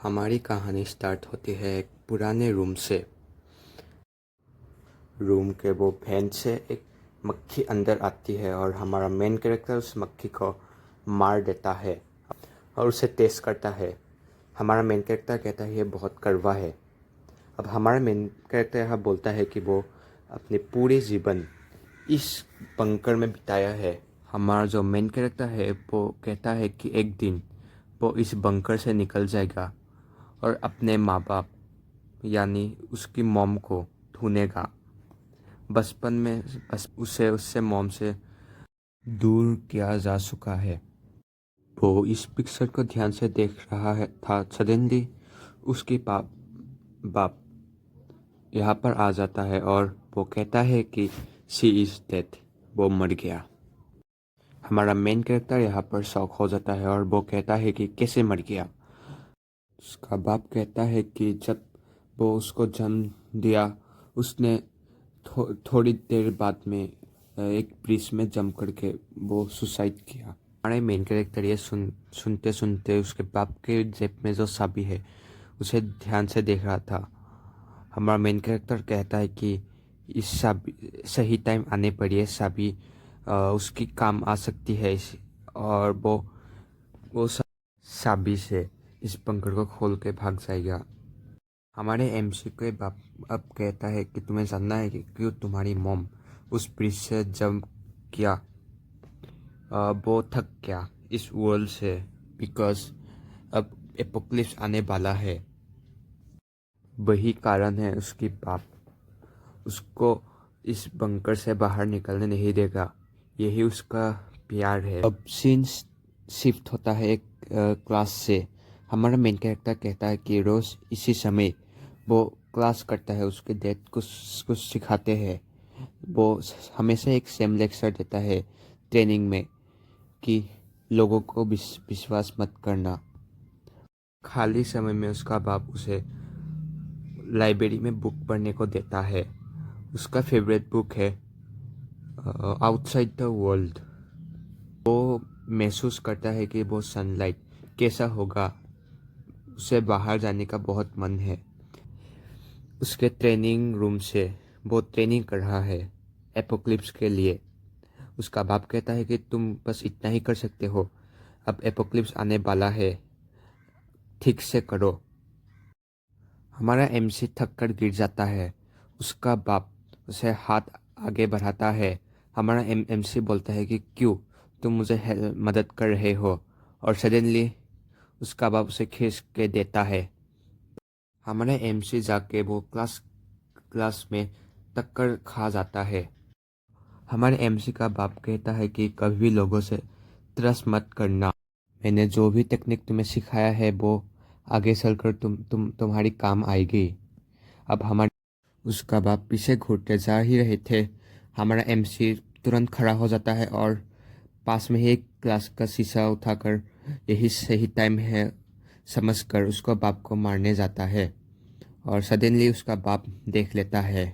हमारी कहानी स्टार्ट होती है एक पुराने रूम से। रूम के वो वेंट से एक मक्खी अंदर आती है और हमारा मेन कैरेक्टर उस मक्खी को मार देता है और उसे टेस्ट करता है। हमारा मेन कैरेक्टर कहता है ये बहुत कड़वा है। अब हमारा मेन कैरेक्टर यहाँ बोलता है कि वो अपने पूरे जीवन इस बंकर में बिताया है। हमारा जो मेन कैरेक्टर है वो कहता है कि एक दिन वो इस बंकर से निकल जाएगा और अपने माँ बाप यानी उसकी मॉम को ढूंढेगा। बचपन में बस उसे उससे मॉम से दूर किया जा चुका है। वो इस पिक्चर को ध्यान से देख रहा है था। सडनली उसकी बाप यहाँ पर आ जाता है और वो कहता है कि शी इज डेड, वो मर गया। हमारा मेन कैरेक्टर यहाँ पर शॉक हो जाता है और वो कहता है कि कैसे मर गया। उसका बाप कहता है कि जब वो उसको जन्म दिया उसने थोड़ी देर बाद में एक ब्रिज में जंप करके वो सुसाइड किया। हमारे मेन कैरेक्टर ये सुनते सुनते उसके बाप के जेब में जो चाबी है उसे ध्यान से देख रहा था। हमारा मेन कैरेक्टर कहता है कि इस चाबी सही टाइम आने पर ये चाबी उसकी काम आ सकती है और वो चाबी से इस बंकर को खोल के भाग जाएगा। हमारे एमसी के बाप अब कहता है कि तुम्हें जानना है कि क्यों तुम्हारी मॉम उस ब्रिज से जंप किया। वो थक गया इस वर्ल्ड से बिकॉज अब एपोक्लिप्स आने वाला है। वही कारण है उसकी बाप उसको इस बंकर से बाहर निकलने नहीं देगा। यही उसका प्यार है। अब सीन शिफ्ट होता है एक क्लास से। हमारा मेन कैरेक्टर कहता है कि रोज इसी समय वो क्लास करता है। उसके डैड कुछ कुछ सिखाते हैं। वो हमेशा एक सेम लेक्चर देता है ट्रेनिंग में कि लोगों को विश्वास मत करना। खाली समय में उसका बाप उसे लाइब्रेरी में बुक पढ़ने को देता है। उसका फेवरेट बुक है आउटसाइड द वर्ल्ड। वो महसूस करता है कि वो सनलाइट कैसा होगा। उसे बाहर जाने का बहुत मन है। उसके ट्रेनिंग रूम से वो ट्रेनिंग कर रहा है एपोक्लिप्स के लिए। उसका बाप कहता है कि तुम बस इतना ही कर सकते हो, अब एपोक्लिप्स आने वाला है, ठीक से करो। हमारा एमसी थक कर गिर जाता है। उसका बाप उसे हाथ आगे बढ़ाता है। हमारा एमसी बोलता है कि क्यों तुम मुझे मदद कर रहे हो, और सडनली उसका बाप उसे खींच के देता है। हमारा एमसी जाके वो क्लास में टक्कर खा जाता है। हमारे एमसी का बाप कहता है कि कभी भी लोगों से ट्रस्ट मत करना। मैंने जो भी टेक्निक तुम्हें सिखाया है वो आगे चलकर तुम्हारी काम आएगी। अब हमारे उसका बाप पीछे घूरते जा ही रहे थे। हमारा एमसी तुरंत खड़ा हो जाता है और पास में ही एक ग्लास का शीशा उठाकर यही सही टाइम है समझकर उसको बाप को मारने जाता है। और सडनली उसका बाप देख लेता है।